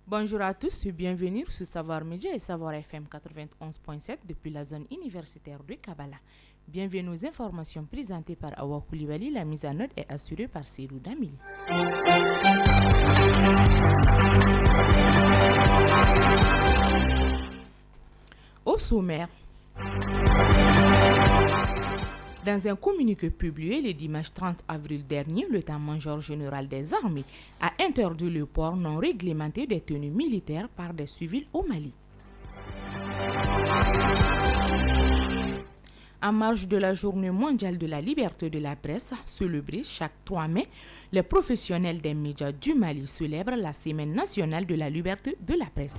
Bonjour à tous et bienvenue sur Savoir Média et Savoir FM 91.7 depuis la zone universitaire de Kabbalah. Bienvenue aux informations présentées par Awa Koulibaly. La mise en note est assurée par Seydou Damil. Au sommaire, dans un communiqué publié le dimanche 30 avril dernier, l'état-major général des armées a interdit le port non réglementé des tenues militaires par des civils au Mali. En marge de la Journée mondiale de la liberté de la presse, célébrée chaque 3 mai, les professionnels des médias du Mali célèbrent la Semaine nationale de la liberté de la presse.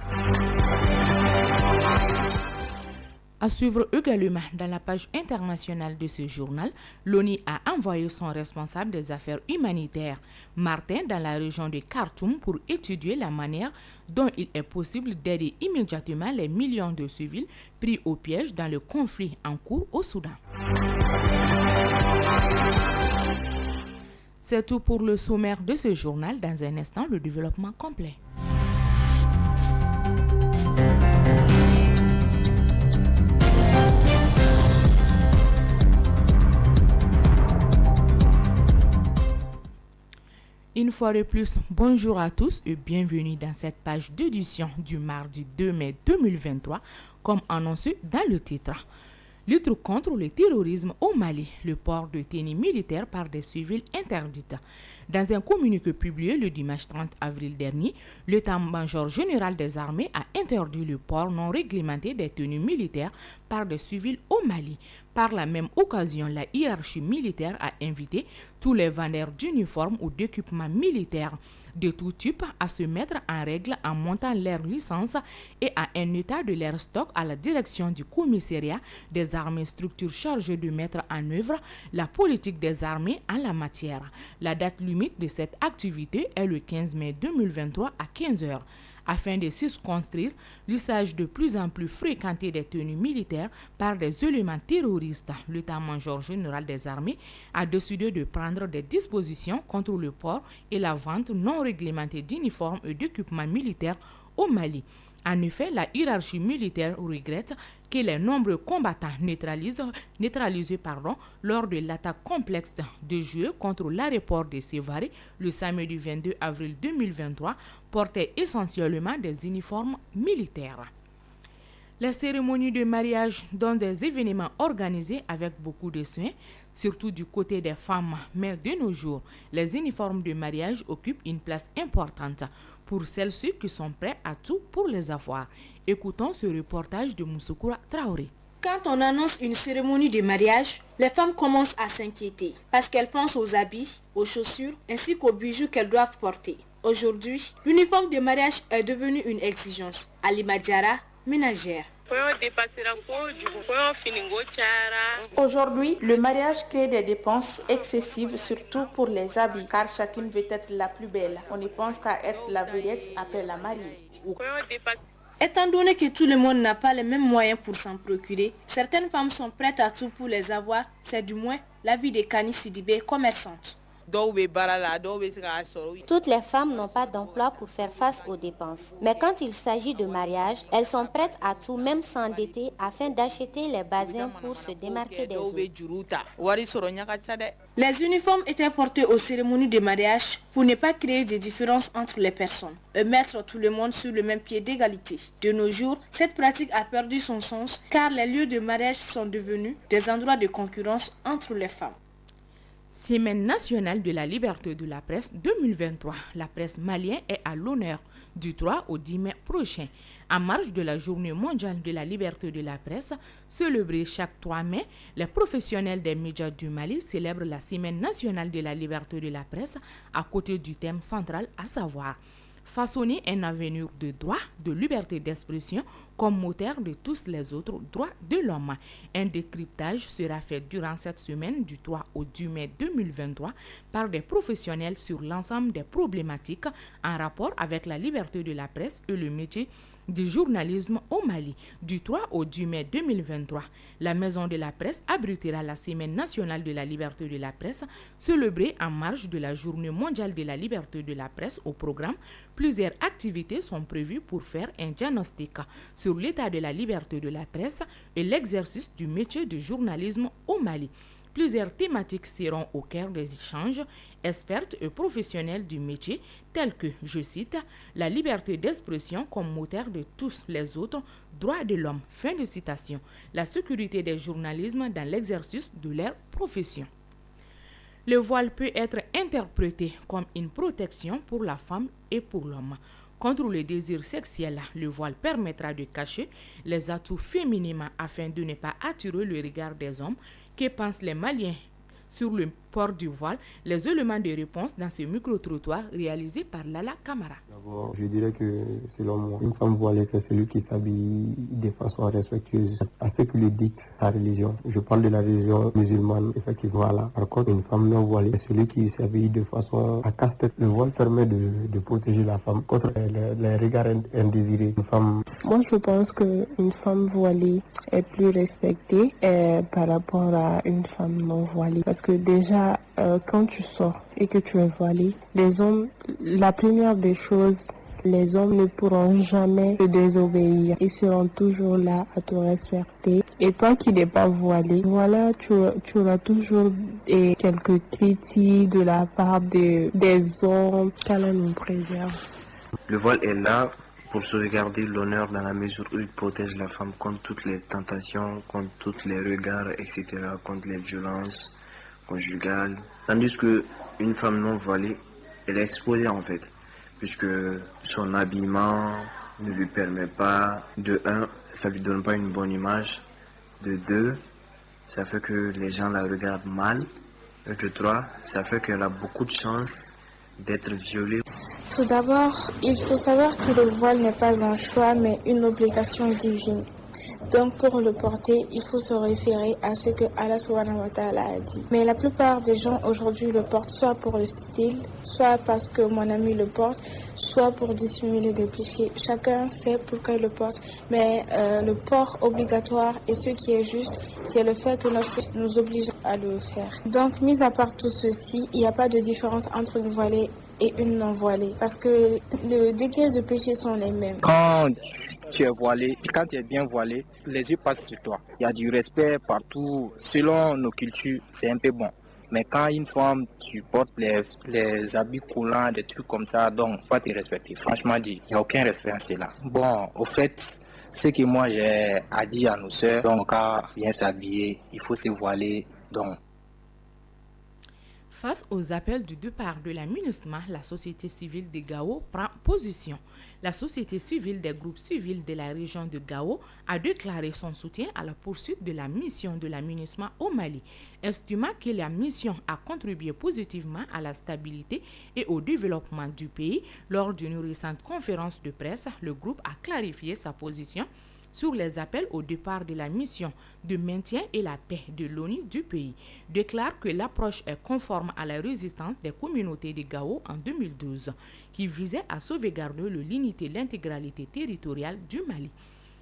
À suivre également dans la page internationale de ce journal, l'ONU a envoyé son responsable des affaires humanitaires, Martin, dans la région de Khartoum pour étudier la manière dont il est possible d'aider immédiatement les millions de civils pris au piège dans le conflit en cours au Soudan. C'est tout pour le sommaire de ce journal. Dans un instant, le développement complet. Une fois de plus, bonjour à tous et bienvenue dans cette page d'édition du mardi 2 mai 2023, comme annoncé dans le titre. Lutte contre le terrorisme au Mali, le port de tenues militaires par des civils interdites. Dans un communiqué publié le dimanche 30 avril dernier, l'état-major général des armées a interdit le port non réglementé des tenues militaires par des civils au Mali. Par la même occasion, la hiérarchie militaire a invité tous les vendeurs d'uniformes ou d'équipements militaires de tout type à se mettre en règle en montant leur licence et à un état de leur stock à la direction du commissariat des armées, structure chargée de mettre en œuvre la politique des armées en la matière. La date limite de cette activité est le 15 mai 2023 à 15h. Afin de circonscrire l'usage de plus en plus fréquenté des tenues militaires par des éléments terroristes, l'état-major général des armées a décidé de prendre des dispositions contre le port et la vente non réglementée d'uniformes et d'équipements militaires au Mali. En effet, la hiérarchie militaire regrette que les nombreux combattants neutralisés lors de l'attaque complexe de juillet contre l'aéroport de Sévaré le samedi 22 avril 2023 portaient essentiellement des uniformes militaires. Les cérémonies de mariage dont des événements organisés avec beaucoup de soins, surtout du côté des femmes, mais de nos jours, les uniformes de mariage occupent une place importante pour celles-ci qui sont prêtes à tout pour les avoir. Écoutons ce reportage de Moussoukura Traoré. Quand on annonce une cérémonie de mariage, les femmes commencent à s'inquiéter parce qu'elles pensent aux habits, aux chaussures ainsi qu'aux bijoux qu'elles doivent porter. Aujourd'hui, l'uniforme de mariage est devenu une exigence. Alima Diara, ménagère. Aujourd'hui, le mariage crée des dépenses excessives, surtout pour les habits, car chacune veut être la plus belle. On ne pense qu'à être la vedette après la mariée. Étant donné que tout le monde n'a pas les mêmes moyens pour s'en procurer, certaines femmes sont prêtes à tout pour les avoir. C'est du moins l'avis de Kani Sidibé, commerçante. Toutes les femmes n'ont pas d'emploi pour faire face aux dépenses. Mais quand il s'agit de mariage, elles sont prêtes à tout, même s'endetter, afin d'acheter les bazins pour se démarquer des autres. Les uniformes étaient portés aux cérémonies de mariage pour ne pas créer de différences entre les personnes et mettre tout le monde sur le même pied d'égalité. De nos jours, cette pratique a perdu son sens car les lieux de mariage sont devenus des endroits de concurrence entre les femmes. Semaine nationale de la liberté de la presse 2023. La presse malienne est à l'honneur du 3 au 10 mai prochain. En marge de la Journée mondiale de la liberté de la presse, célébrée chaque 3 mai, les professionnels des médias du Mali célèbrent la Semaine nationale de la liberté de la presse à côté du thème central, à savoir façonner un avenir de droit, de liberté d'expression comme moteur de tous les autres droits de l'homme. Un décryptage sera fait durant cette semaine du 3 au 10 mai 2023 par des professionnels sur l'ensemble des problématiques en rapport avec la liberté de la presse et le métier du journalisme au Mali. Du 3 au 10 mai 2023, la Maison de la Presse abritera la Semaine nationale de la liberté de la presse, célébrée en marge de la Journée mondiale de la liberté de la presse. Au programme, plusieurs activités sont prévues pour faire un diagnostic sur l'état de la liberté de la presse et l'exercice du métier de journalisme au Mali. Plusieurs thématiques seront au cœur des échanges, expertes et professionnels du métier, tels que, je cite, la liberté d'expression comme moteur de tous les autres droits de l'homme, fin de citation, la sécurité des journalistes dans l'exercice de leur profession. Le voile peut être interprété comme une protection pour la femme et pour l'homme. Contre le désir sexuel, le voile permettra de cacher les atouts féminins afin de ne pas attirer le regard des hommes. Que pensent les Maliens sur le port du voile? Les éléments de réponse dans ce micro-trottoir réalisé par Lala Camara. D'abord, je dirais que selon moi, une femme voilée, c'est celui qui s'habille de façon respectueuse à ce que lui dicte sa religion. Je parle de la religion musulmane, effectivement. Voilà. Par contre, une femme non voilée, c'est celui qui s'habille de façon à casse-tête. Le voile permet de protéger la femme contre les regards indésirés. Une femme... Moi, je pense qu'une femme voilée est plus respectée par rapport à une femme non voilée. Parce que déjà, quand tu sors et que tu es voilé, les hommes, la première des choses, les hommes ne pourront jamais te désobéir. Ils seront toujours là à te respecter. Et toi qui n'es pas voilé, voilà, tu auras toujours quelques critiques de la part des hommes. Qu'Allah nous préserve. Le voile est là pour sauvegarder l'honneur dans la mesure où il protège la femme contre toutes les tentations, contre tous les regards, etc., contre les violences conjugales. Tandis qu'une femme non voilée, elle est exposée en fait, puisque son habillement ne lui permet pas, de 1, ça lui donne pas une bonne image, de 2, ça fait que les gens la regardent mal, et de 3, ça fait qu'elle a beaucoup de chances d'être violée. Tout d'abord, il faut savoir que le voile n'est pas un choix, mais une obligation divine. Donc pour le porter, il faut se référer à ce que Allah subhanahu wa ta'ala a dit. Mais la plupart des gens aujourd'hui le portent soit pour le style, soit parce que mon ami le porte, soit pour dissimuler des péchés. Chacun sait pourquoi il le porte, mais le port obligatoire et ce qui est juste, c'est le fait que nous oblige à le faire. Donc, mis à part tout ceci, il n'y a pas de différence entre une voilée et une non voilée, parce que les degrés de péché sont les mêmes. Quand tu es voilé, quand tu es bien voilé, les yeux passent sur toi. Il y a du respect partout. Selon nos cultures, c'est un peu bon. Mais quand une femme, tu portes les habits coulants, des trucs comme ça, donc pas te respecter. Franchement dit, il n'y a aucun respect à cela. Bon, au fait, ce que moi j'ai à dire à nos sœurs, donc à bien s'habiller, il faut se voiler, donc. Face aux appels du départ de la MINUSMA, la société civile de Gao prend position. La société civile des groupes civils de la région de Gao a déclaré son soutien à la poursuite de la mission de la MINUSMA au Mali, estimant que la mission a contribué positivement à la stabilité et au développement du pays. Lors d'une récente conférence de presse, le groupe a clarifié sa position sur les appels au départ de la mission de maintien et la paix de l'ONU du pays, déclare que l'approche est conforme à la résistance des communautés de Gao en 2012, qui visait à sauvegarder l'unité et l'intégralité territoriale du Mali.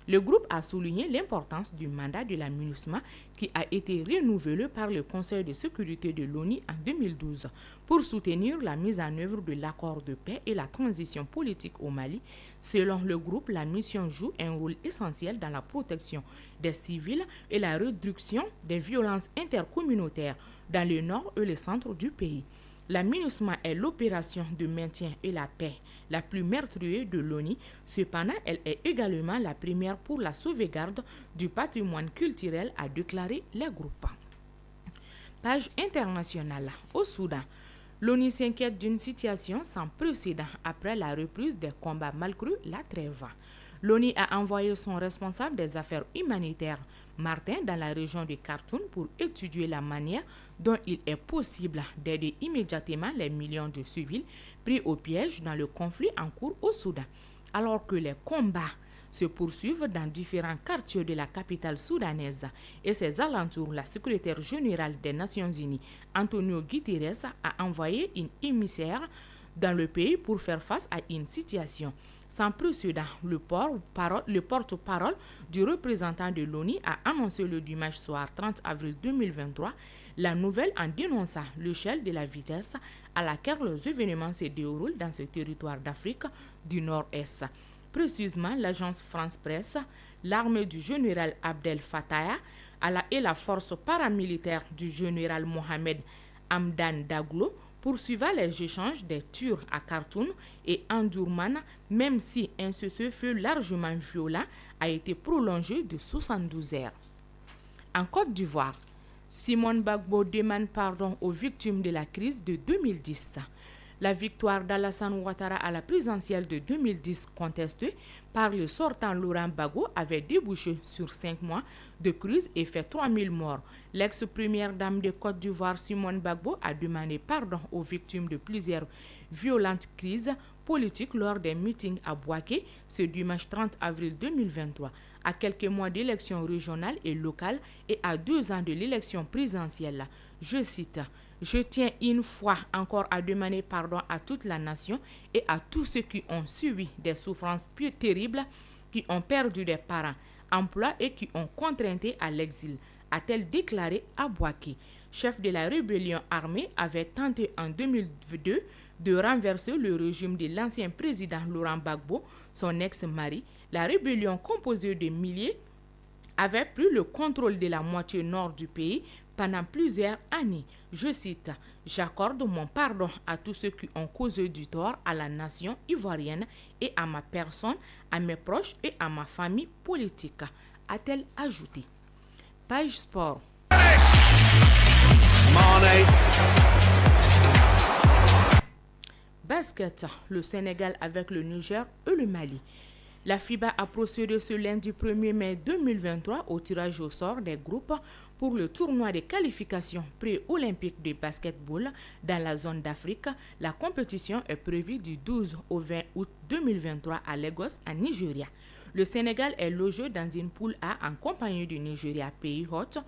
Le groupe a souligné l'importance du mandat de la MINUSMA qui a été renouvelé par le Conseil de sécurité de l'ONU en 2012 pour soutenir la mise en œuvre de l'accord de paix et la transition politique au Mali. Selon le groupe, la mission joue un rôle essentiel dans la protection des civils et la réduction des violences intercommunautaires dans le nord et le centre du pays. La MINUSMA est l'opération de maintien et la paix la plus meurtrière de l'ONU. Cependant, elle est également la première pour la sauvegarde du patrimoine culturel, a déclaré le groupe. Page internationale. Au Soudan, l'ONU s'inquiète d'une situation sans précédent après la reprise des combats malgré la trêve. L'ONU a envoyé son responsable des affaires humanitaires, Martin, dans la région de Khartoum pour étudier la manière dont il est possible d'aider immédiatement les millions de civils pris au piège dans le conflit en cours au Soudan. Alors que les combats se poursuivent dans différents quartiers de la capitale soudanaise et ses alentours, la secrétaire générale des Nations Unies, Antonio Guterres, a envoyé une émissaire dans le pays pour faire face à une situation sans précédent. Le porte-parole du représentant de l'ONU a annoncé le dimanche soir 30 avril 2023 la nouvelle en dénonçant l'échelle de la vitesse à laquelle les événements se déroulent dans ce territoire d'Afrique du Nord-Est. Précisément, l'agence France Presse, l'armée du général Abdel Fattah et la force paramilitaire du général Mohamed Hamdan Daglo poursuivant les échanges des tirs à Khartoum et Omdurman, même si un cessez-le-feu largement violent a été prolongé de 72 heures. En Côte d'Ivoire, Simone Gbagbo demande pardon aux victimes de la crise de 2010. La victoire d'Alassane Ouattara à la présidentielle de 2010 contestée par le sortant Laurent Gbagbo avait débouché sur 5 mois de crise et fait 3000 morts. L'ex-première dame de Côte d'Ivoire, Simone Gbagbo, a demandé pardon aux victimes de plusieurs violentes crises politiques lors des meetings à Bouaké ce dimanche 30 avril 2023. À quelques mois d'élections régionales et locales et à 2 ans de l'élection présidentielle. Je cite: « Je tiens une fois encore à demander pardon à toute la nation et à tous ceux qui ont subi des souffrances plus terribles, qui ont perdu des parents, emplois et qui ont contrainté à l'exil », a-t-elle déclaré à Bouaké. Chef de la rébellion armée, avait tenté en 2002 de renverser le régime de l'ancien président Laurent Gbagbo, son ex-mari. La rébellion composée de milliers avait pris le contrôle de la moitié nord du pays pendant plusieurs années. Je cite: « J'accorde mon pardon à tous ceux qui ont causé du tort à la nation ivoirienne et à ma personne, à mes proches et à ma famille politique », a-t-elle ajouté. Page sport. Basket, le Sénégal avec le Niger et le Mali. La FIBA a procédé ce lundi 1er mai 2023 au tirage au sort des groupes pour le tournoi de qualification pré-olympique de basketball dans la zone d'Afrique. La compétition est prévue du 12 au 20 août 2023 à Lagos, en Nigeria. Le Sénégal est logé dans une poule A en compagnie du Nigeria, pays hôte,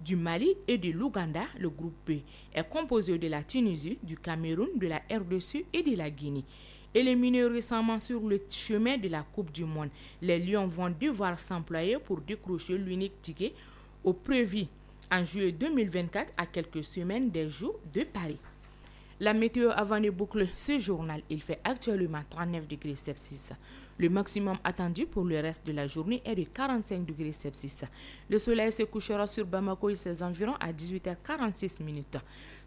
du Mali et de l'Ouganda. Le groupe B est composé de la Tunisie, du Cameroun, de la RDC et de la Guinée. Éliminés récemment sur le chemin de la Coupe du Monde, les Lions vont devoir s'employer pour décrocher l'unique ticket au prévu en juillet 2024 à quelques semaines des Jeux de Paris. La météo avant de boucler ce journal, il fait actuellement 39 degrés Celsius. Le maximum attendu pour le reste de la journée est de 45 degrés Celsius. Le soleil se couchera sur Bamako et ses environs à 18h46.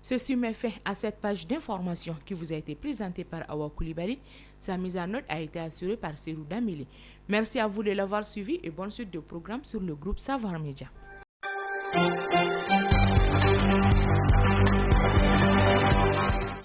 Ceci met fin à cette page d'information qui vous a été présentée par Awa Koulibaly. Sa mise en note a été assurée par Serou Damili. Merci à vous de l'avoir suivi et bonne suite de programme sur le groupe Savoir Média.